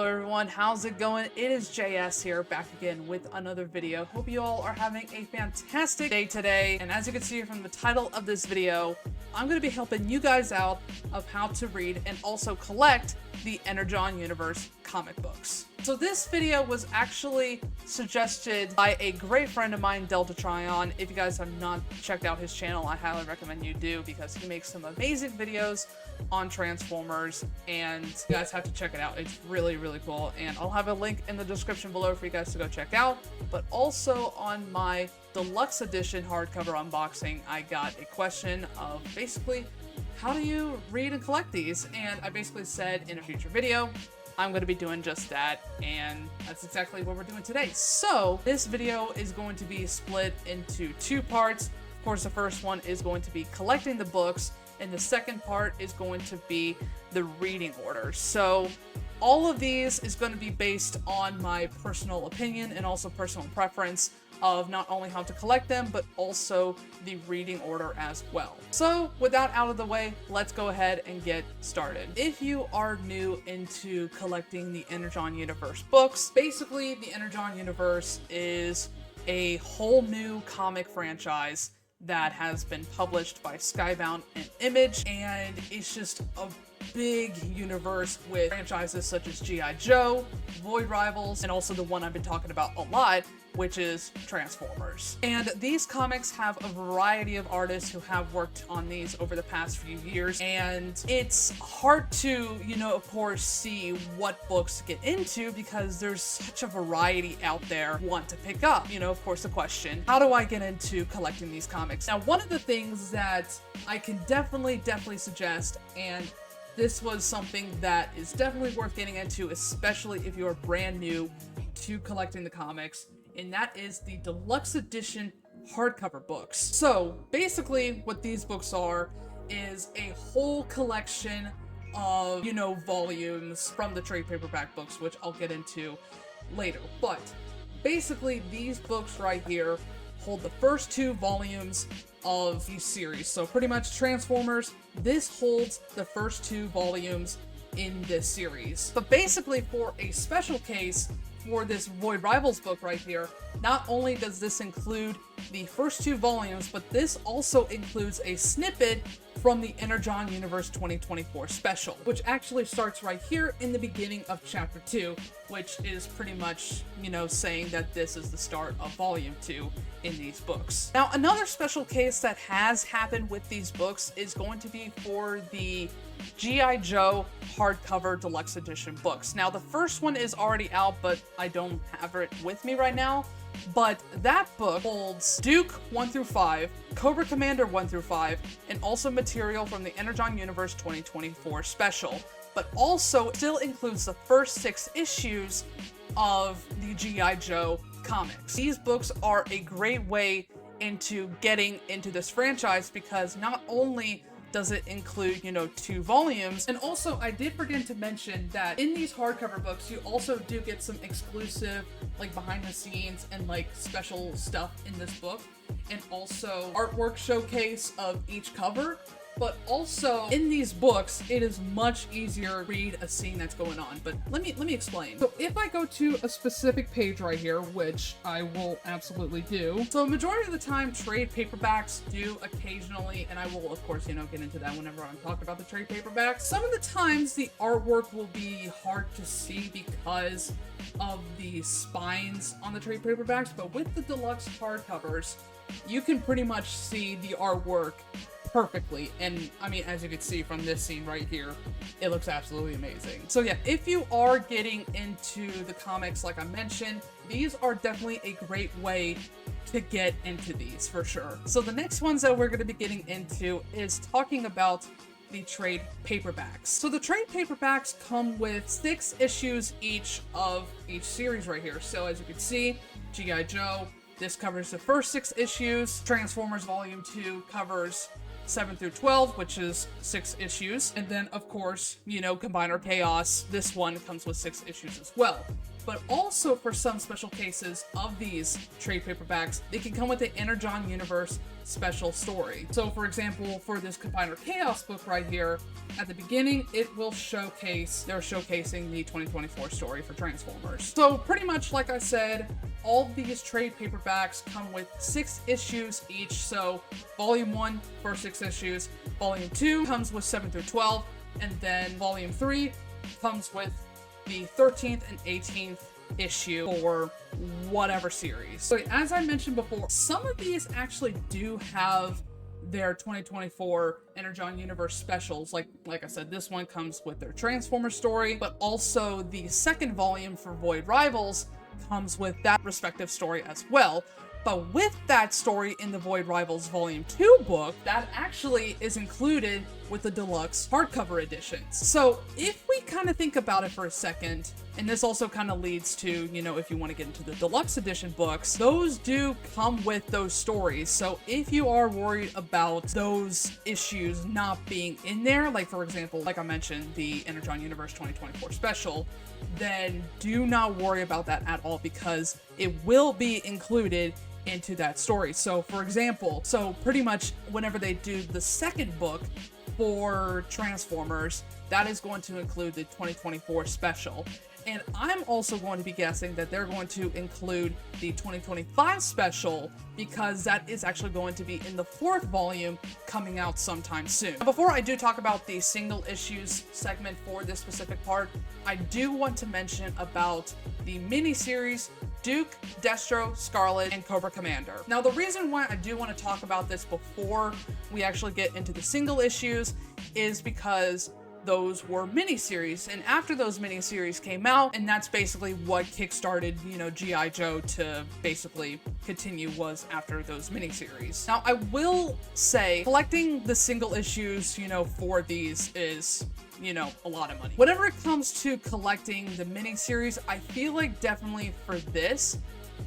everyone, how's it going? It is JS here, back again with another video. Hope you all are having a fantastic day today. And as you can see from the title of this video, I'm going to be helping you guys out of how to read and also collect the Energon universe comic books. So this video was actually suggested by a great friend of mine, Delta Tryon. If you guys have not checked out his channel, I highly recommend you do, because he makes some amazing videos on Transformers, and you guys have to check it out. It's really, really cool, and I'll have a link in the description below for you guys to go check out. But also on my deluxe edition hardcover unboxing, I got a question of basically, how do you read and collect these? And I basically said in a future video, I'm going to be doing just that, and that's exactly what we're doing today. So this video is going to be split into two parts. Of course, the first one is going to be collecting the books, and the second part is going to be the reading order. So all of these is going to be based on my personal opinion and also personal preference of not only how to collect them, but also the reading order as well. So with that out of the way, let's go ahead and get started. If you are new into collecting the Energon universe books, basically the Energon universe is a whole new comic franchise that has been published by Skybound and Image, and it's just a big universe with franchises such as G.I. Joe, Void Rivals, and also the one I've been talking about a lot, which is Transformers. And these comics have a variety of artists who have worked on these over the past few years, and it's hard to, of course, see what books to get into because there's such a variety out there you want to pick up. Of course, the question, how do I get into collecting these comics? Now, one of the things that I can definitely suggest, and this was something that is definitely worth getting into, especially if you're brand new to collecting the comics, and that is the deluxe edition hardcover books. So basically what these books are is a whole collection of, volumes from the trade paperback books, which I'll get into later. But basically these books right here hold the first two volumes of the series. So pretty much Transformers, this holds the first two volumes in this series. But basically, for a special case for this Void Rivals book right here, not only does this include the first two volumes, but this also includes a snippet from the Energon Universe 2024 special, which actually starts right here in the beginning of chapter 2, which is pretty much, saying that this is the start of volume 2 in these books. Now, another special case that has happened with these books is going to be for the G.I. Joe hardcover deluxe edition books. Now, the first one is already out, but I don't have it with me right now. But that book holds Duke 1 through 5, Cobra Commander 1 through 5, and also material from the Energon Universe 2024 special, but also still includes the first 6 issues of the G.I. Joe comics. These books are a great way into getting into this franchise because not only does it include, 2 volumes, and also I did forget to mention that in these hardcover books, you also do get some exclusive, behind the scenes and, special stuff in this book, and also artwork showcase of each cover. But also, in these books, it is much easier to read a scene that's going on. But let me explain. So if I go to a specific page right here, which I will absolutely do. So majority of the time, trade paperbacks do occasionally, and I will, of course, get into that whenever I'm talking about the trade paperbacks. Some of the times, the artwork will be hard to see because of the spines on the trade paperbacks. But with the deluxe hardcovers, you can pretty much see the artwork perfectly, and I mean, as you can see from this scene right here, it looks absolutely amazing. So yeah, if you are getting into the comics, like I mentioned, these are definitely a great way to get into these for sure. So the next ones that we're going to be getting into is talking about the trade paperbacks. So the trade paperbacks come with 6 issues each of each series right here. So as you can see, G.I. Joe, this covers the first 6 issues. Transformers Volume 2 covers 7 through 12, which is 6 issues. And then, of course, Combiner Chaos, this one comes with 6 issues as well. but also for some special cases of these trade paperbacks, they can come with the Energon Universe special story. So for example, for this Combiner Chaos book right here, at the beginning, it will showcase, they're showcasing the 2024 story for Transformers. So pretty much like I said, all these trade paperbacks come with 6 issues each. So volume 1, first 6 issues, volume 2 comes with 7 through 12, and then volume 3 comes with the 13th and 18th issue for whatever series. So as I mentioned before, some of these actually do have their 2024 Energon Universe specials. Like I said, this one comes with their Transformer story, but also the second volume for Void Rivals comes with that respective story as well. But with that story in the Void Rivals Volume 2 book, that actually is included with the deluxe hardcover editions. So if we kind of think about it for a second, and this also kind of leads to, you know, if you want to get into the deluxe edition books, those do come with those stories. So if you are worried about those issues not being in there, like for example, like I mentioned, the Energon Universe 2024 special, then do not worry about that at all, because it will be included into that story. So for example, so pretty much whenever they do the second book for Transformers, that is going to include the 2024 special. And I'm also going to be guessing that they're going to include the 2025 special, because that is actually going to be in the 4th volume coming out sometime soon. Now, before I do talk about the single issues segment for this specific part, I do want to mention about the miniseries Duke, Destro, Scarlet, and Cobra Commander. Now, the reason why I do want to talk about this before we actually get into the single issues is because those were miniseries, and after those miniseries came out, and that's basically what kickstarted, you know, G.I. Joe to basically continue, was after those miniseries. Now, I will say collecting the single issues, you know, for these is, you know, a lot of money. Whenever it comes to collecting the miniseries, I feel like definitely for this,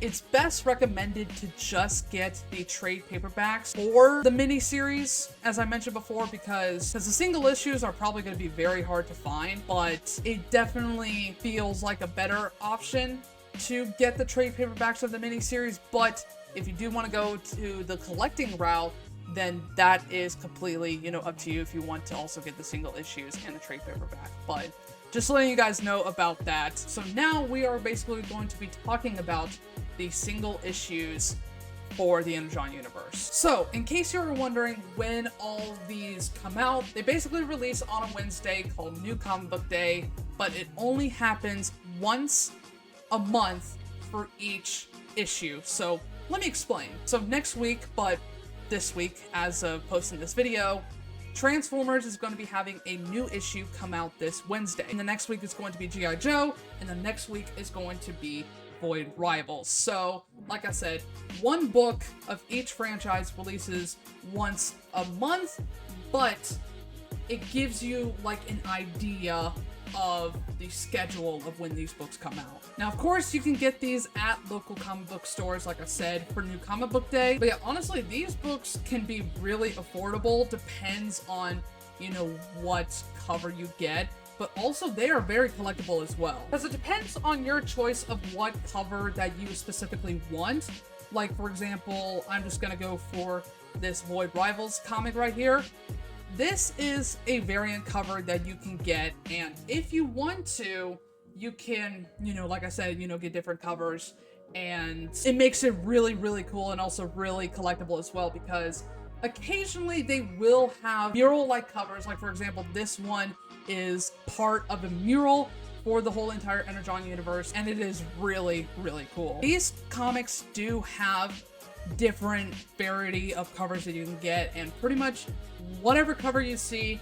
it's best recommended to just get the trade paperbacks for the miniseries, as I mentioned before, because the single issues are probably going to be very hard to find, but it definitely feels like a better option to get the trade paperbacks of the miniseries. But if you do want to go to the collecting route, then that is completely, you know, up to you if you want to also get the single issues and the trade paperback. But just letting you guys know about that. So now we are basically going to be talking about the single issues for the Energon Universe. So, in case you're wondering when all these come out, they basically release on a Wednesday called New Comic Book Day, but it only happens once a month for each issue. So, let me explain. So, next week, but this week, as of posting this video, Transformers is going to be having a new issue come out this Wednesday. And the next week is going to be G.I. Joe, and the next week is going to be Void Rivals. So, like I said, one book of each franchise releases once a month, but it gives you like an idea of the schedule of when these books come out. Now, of course, you can get these at local comic book stores, like I said, for New Comic Book Day. But yeah, honestly, these books can be really affordable. Depends on, you know, what cover you get. But also, they are very collectible as well. Because it depends on your choice of what cover that you specifically want. Like, for example, I'm just gonna go for this Void Rivals comic right here. This is a variant cover that you can get, and if you want to, you can, you know, like I said, you know, get different covers, and it makes it really, really cool and also really collectible as well, because occasionally they will have mural-like covers. Like, for example, this one is part of a mural for the whole entire Energon universe, and it is really, really cool. These comics do have different variety of covers that you can get, and pretty much whatever cover you see,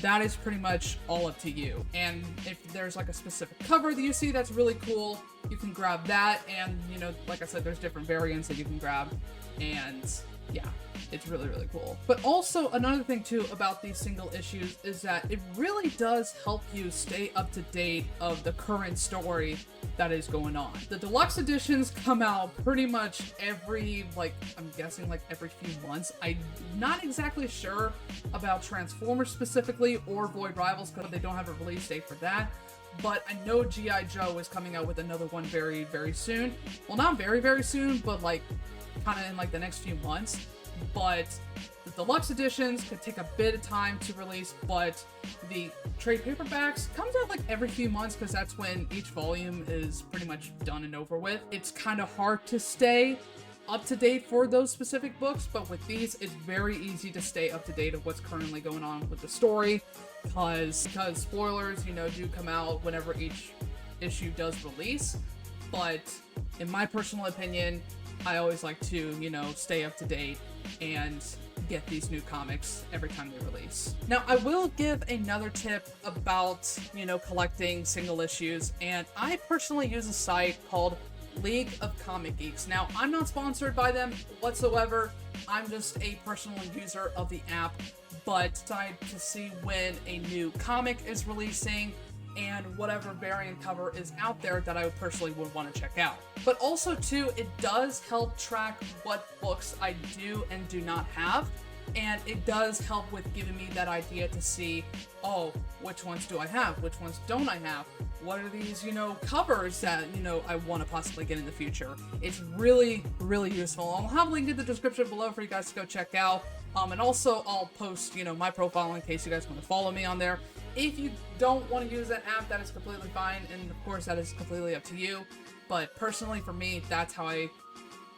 that is pretty much all up to you. And if there's like a specific cover that you see that's really cool, you can grab that, and you know, like I said, there's different variants that you can grab, and yeah, it's really, really cool. But also another thing too about these single issues is that it really does help you stay up to date of the current story that is going on. The deluxe editions come out pretty much every, like, I'm guessing like every few months. I'm not exactly sure about Transformers specifically or Void Rivals because they don't have a release date for that. but I know G.I. Joe is coming out with another one very, very soon. Well, not very, very soon, but like kind of in like the next few months. But the deluxe editions could take a bit of time to release, but the trade paperbacks comes out like every few months because that's when each volume is pretty much done and over with. It's kind of hard to stay up to date for those specific books, but with these, it's very easy to stay up to date of what's currently going on with the story, because spoilers, you know, do come out whenever each issue does release. But in my personal opinion, I always like to, you know, stay up to date and get these new comics every time they release. Now, I will give another tip about, you know, collecting single issues, and I personally use a site called League of Comic Geeks. Now, I'm not sponsored by them whatsoever. I'm just a personal user of the app, but decide to see when a new comic is releasing and whatever variant cover is out there that I personally would want to check out. But also too, it does help track what books I do and do not have, and it does help with giving me that idea to see, oh, which ones do I have? Which ones don't I have? What are these, you know, covers that, you know, I want to possibly get in the future? It's really, really useful. I'll have a link in the description below for you guys to go check out. And also I'll post, you know, my profile in case you guys want to follow me on there. If you don't want to use that app, that is completely fine, and of course that is completely up to you. But personally for me, that's how I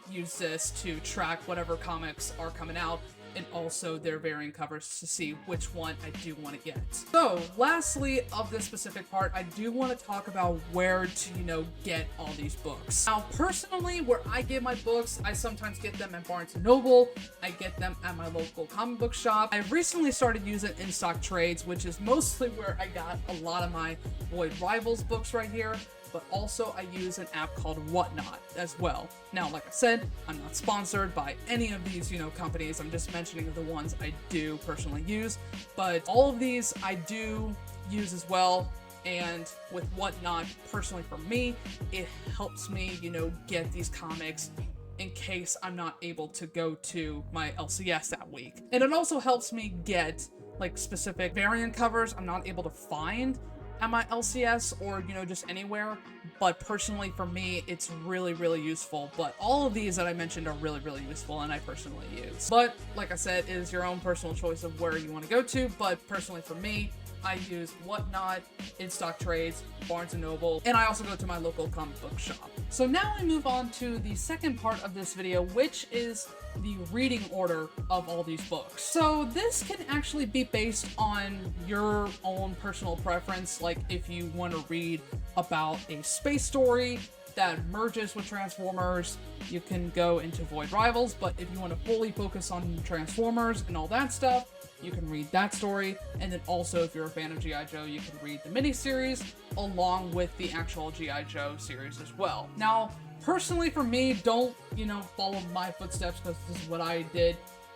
use this to track whatever comics are coming out, and also their variant covers to see which one I do want to get. So, lastly of this specific part, I do want to talk about where to, you know, get all these books. Now, personally, where I get my books, I sometimes get them at Barnes & Noble, I get them at my local comic book shop. I've recently started using in-stock trades, which is mostly where I got a lot of my Void Rivals books right here, but also I use an app called Whatnot as well. Now, like I said, I'm not sponsored by any of these, you know, companies. I'm just mentioning the ones I do personally use, but all of these I do use as well. And with Whatnot, personally for me, it helps me, you know, get these comics in case I'm not able to go to my LCS that week. And it also helps me get like specific variant covers I'm not able to find at my LCS or, you know, just anywhere. But personally for me, it's really, really useful. But all of these that I mentioned are really, really useful and I personally use. But like I said, it is your own personal choice of where you want to go to. But personally for me, I use Whatnot, In-Stock Trades, Barnes & Noble, and I also go to my local comic book shop. So now we move on to the second part of this video, which is the reading order of all these books. So this can actually be based on your own personal preference, like if you want to read about a space story that merges with Transformers, you can go into Void Rivals, but if you want to fully focus on Transformers and all that stuff, you can read that story. And then also, if you're a fan of G.I. Joe, you can read the miniseries along with the actual G.I. Joe series as well. Now, personally for me, don't, you know, follow my footsteps because this is what I did.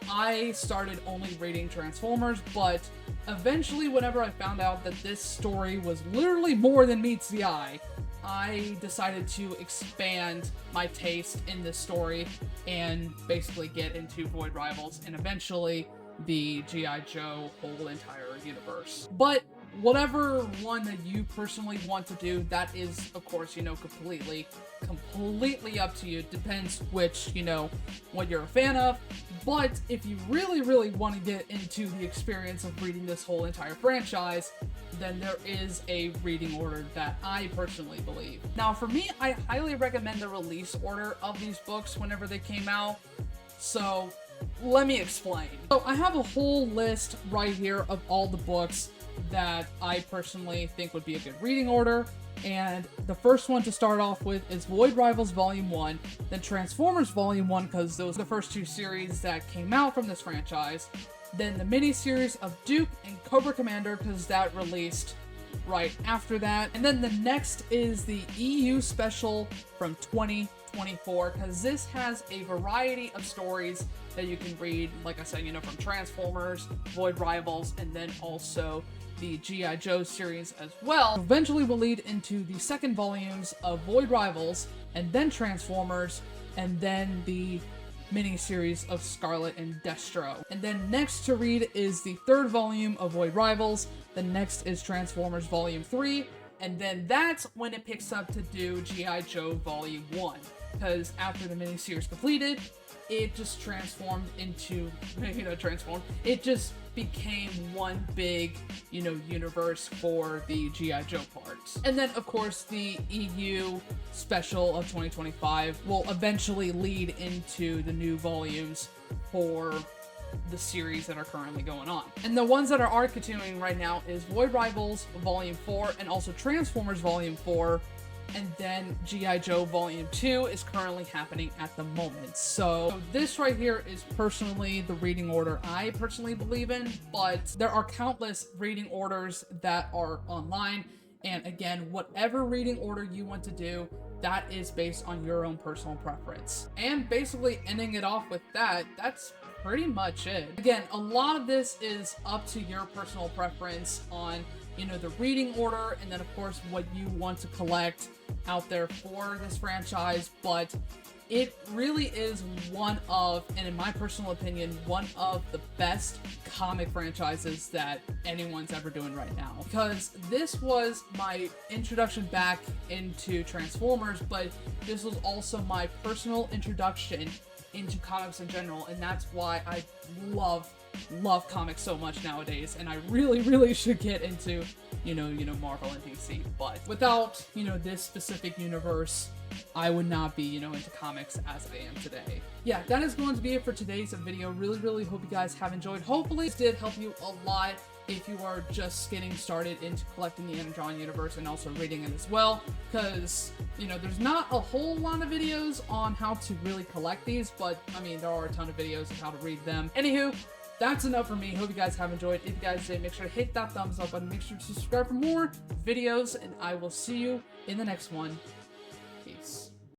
I started only reading Transformers, but eventually whenever I found out that this story was literally more than meets the eye, I decided to expand my taste in this story and basically get into Void Rivals and eventually the G.I. Joe whole entire universe. But whatever one that you personally want to do, that is, of course, you know, completely up to you. It depends which, you know, what you're a fan of. But if you really, really want to get into the experience of reading this whole entire franchise, then there is a reading order that I personally believe. Now, for me, I highly recommend the release order of these books whenever they came out. So, let me explain. So, I have a whole list right here of all the books that I personally think would be a good reading order. And the first one to start off with is Void Rivals Volume 1, then Transformers Volume 1, because those are the first two series that came out from this franchise. Then the mini-series of Duke and Cobra Commander, because that released right after that. And then the next is the EU Special from 2024, because this has a variety of stories that you can read, like I said, you know, from Transformers, Void Rivals, and then also the G.I. Joe series as well. Eventually will lead into the second volumes of Void Rivals, and then Transformers, and then the mini-series of Scarlet and Destro. And then next to read is the third volume of Void Rivals, the next is Transformers Volume 3, And then that's when it picks up to do G.I. Joe Volume 1. Because after the miniseries completed, it just transformed into, it just became one big, universe for the G.I. Joe parts. And then, of course, the EU special of 2025 will eventually lead into the new volumes for the series that are currently going on. And the ones that are continuing right now is Void Rivals Volume 4 and also Transformers Volume 4. And then G.I. Joe Volume 2 is currently happening at the moment. So this right here is personally the reading order I personally believe in, but there are countless reading orders that are online. And again, whatever reading order you want to do, that is based on your own personal preference. And basically ending it off with that, that's pretty much it. Again, a lot of this is up to your personal preference on the reading order, and then of course what you want to collect out there for this franchise, but it really is one of, and in my personal opinion, one of the best comic franchises that anyone's ever doing right now. Because this was my introduction back into Transformers, but this was also my personal introduction into comics in general, and that's why I love comics so much nowadays, and I really should get into Marvel and DC, but without this specific universe, I would not be into comics as I am today. Yeah, that is going to be it for today's video. Really hope you guys have enjoyed. Hopefully this did help you a lot if you are just getting started into collecting the Energon universe and also reading it as well, because there's not a whole lot of videos on how to really collect these, but I mean there are a ton of videos of how to read them. Anywho, that's enough for me. Hope you guys have enjoyed. If you guys did, make sure to hit that thumbs up button, make sure to subscribe for more videos, and I will see you in the next one.